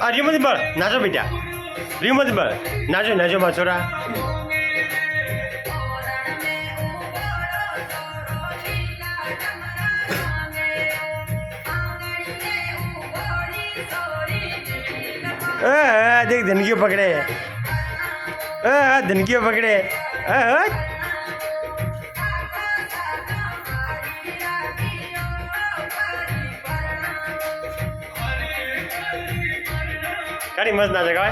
આ રીમોથી બળ નાચો બેટા રીમોથી બળ નાચો નાચો માં છોરા देख धनकियों पकड़े धनकियों पकड़े काड़ी मस्त ना जगह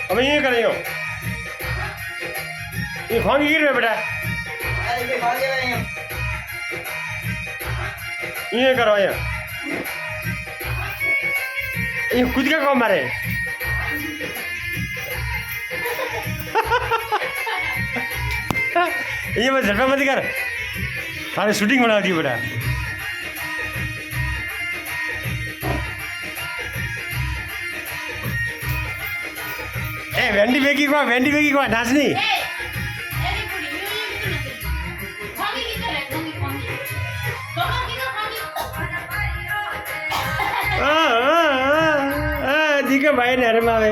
अब ये करें ये भांग गिर में बेटा ये करो ये खुद का कौन मारे ये बस झटपा मत कर थारे शूटिंग बना दी बेटा ए वेंडी बेगी को नाचनी દીકરા ભાઈ ને હરમાવે